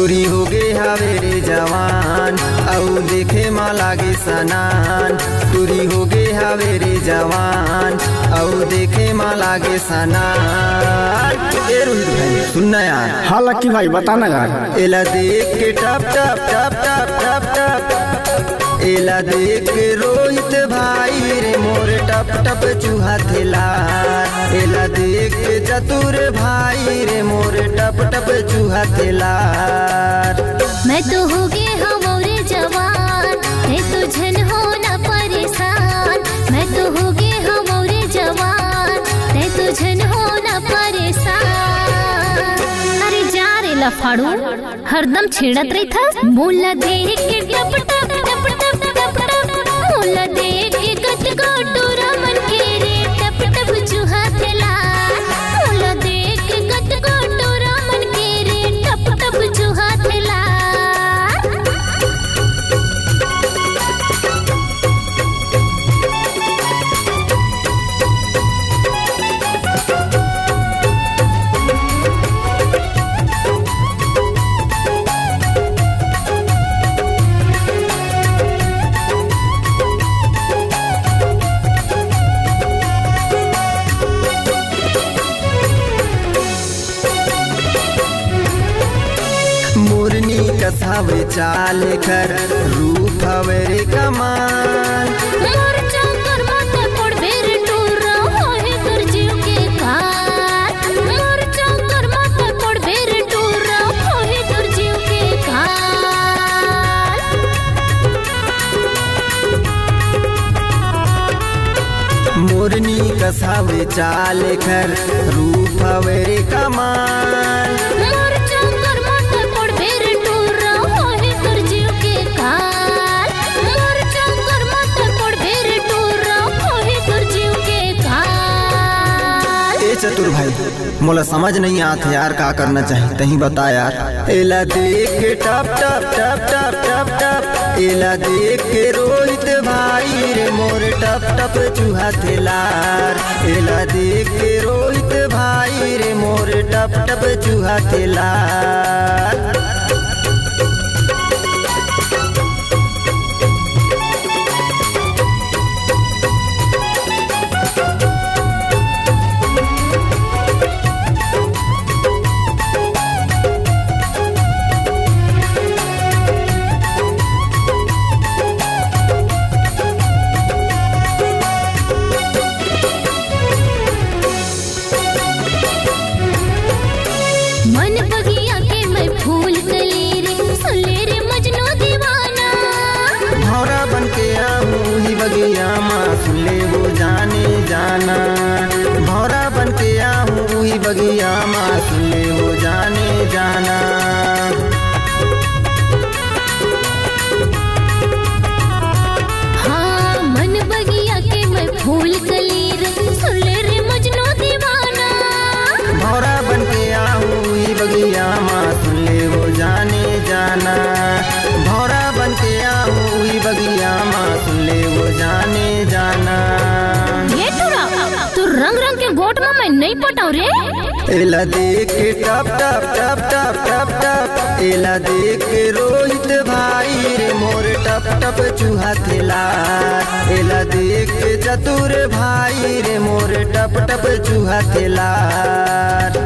टूरी हो गे हवे रे जवान औ देखे मा लागे सनान। टूरी हो गे हवे रे जवान औ देखे मा लागे सनान। ए रोहित भाई सुनना यार। हाँ लक्की भाई बताना यार। एला देख के टप टप टप टप टप टप, एला देख के रोहित भाई रे मोर टप टप चूहा थेला। एला देख के चतुर भाई रे मोर टप टप चूहा थेला। मैं तो हो गे हमरे जवान ते तुझन हो ना परेशान। मैं तो हो गे हमरे जवान ते तुझन हो ना परेशान। अरे जा रे लफाड़ू हरदम छेड़त रही था। मोला देख के टप टप टप टप टप टप, मोला देख के कट कोटूरा मन के रे टप टप चूहा थेला। मोला देख के कट कोटूरा मन के रे टप टप चूहा थेला। मोरनी कसावे चाल कर रूप हवे रे कमाल। मोर चौकर माथे पड़बे रे टूरा होए कर जीव के काल। मोर चौकर माथे पड़बे रे टूरा होए कर जीव के काल। मोरनी कसावे चाल कर रूप हवे रे कमाल। मोर चौकर माथे पड़बे रे टूरा होए कर जीव के काल। मोर चौकर माथे पड़बे रे टूरा होए कर जीव के काल। ए चतुर भाई मोला समझ नहीं आते यार का करना चाहिए तही बता यार। एला देख के टप टप टप टप टप टप, एला देख के रोहित भाई रे मोर टप टप चूहा थेलार। एला देख के रोहित भाई रे मोर टप टप चूहा थेलार। मन बगिया के मैं फूल कली रे सुले रे मजनू दीवाना। भौरा बन के आऊँ ही बगिया माँ सुले वो जाने जाना। भौरा बन के आऊँ ही बगिया माँ सुले वो जाने जाना। हाँ मन बगिया के मैं फूल कली रे सुले रे मजनू दीवाना। भौरा बन के आऊँ ही बगिया माँ सुले वो जाने जाना। भौरा बन के आऊँ ही बगिया माँ सुले वो जाने जाना। ये टूरा तू रंग रंग के गोट में मैं नहीं पटाऊ रे। एला देख के टप टप टप टप टप टप, एला देख के रोहित भाई रे मोर टप टप चूहा थेलार। एला देख के चतुर भाई रे मोर टप टप चूहा थेलार।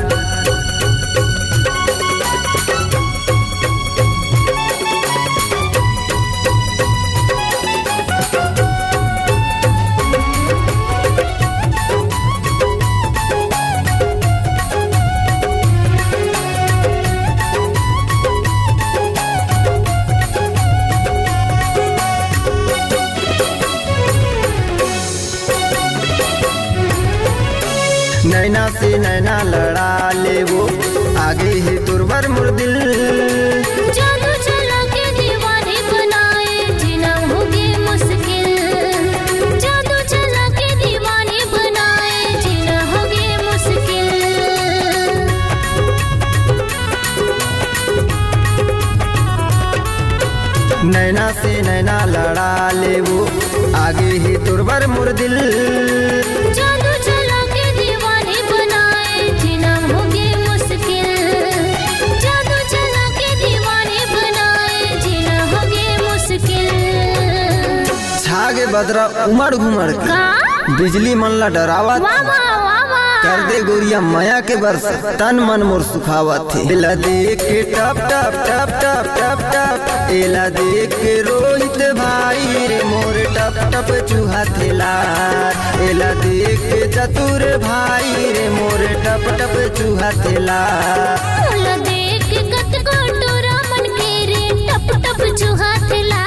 नैना से नैना लड़ा ले वो आगे है तुरवर मुर दिल। जादू चला के दीवाने बनाए जीना होगे मुश्किल। जादू चला के दीवाने बनाए जीना होगे मुश्किल। नैना से नैना लड़ा ले वो आगे ही तुरवर मुर दिल। जादू चला के दीवाने बनाए जीना होगे मुश्किल। जादू चला के दीवाने आगे बदरा उमड़ घुमड़ के का बिजली मन ला डरावत वाह वाह वाह वाह कर दे गोरिया माया के बरस तन मन मोर सुखावत थे। एला देख के टप टप टप टप टप टप एला देख के रोहित भाई रे मोर टप टप चूहा थेला। एला देख के चतुर भाई रे मोर टप टप चूहा थेला। मोला देख के कत को टोरा मन के रे टप टप चूहा थेला।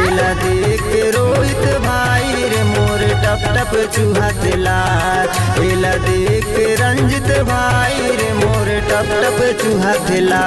एला देख के रोहित भाई रे मोर टप टप चूहा थेला। एला देख के रंजित भाई रे मोर टप टप चूहा थेला।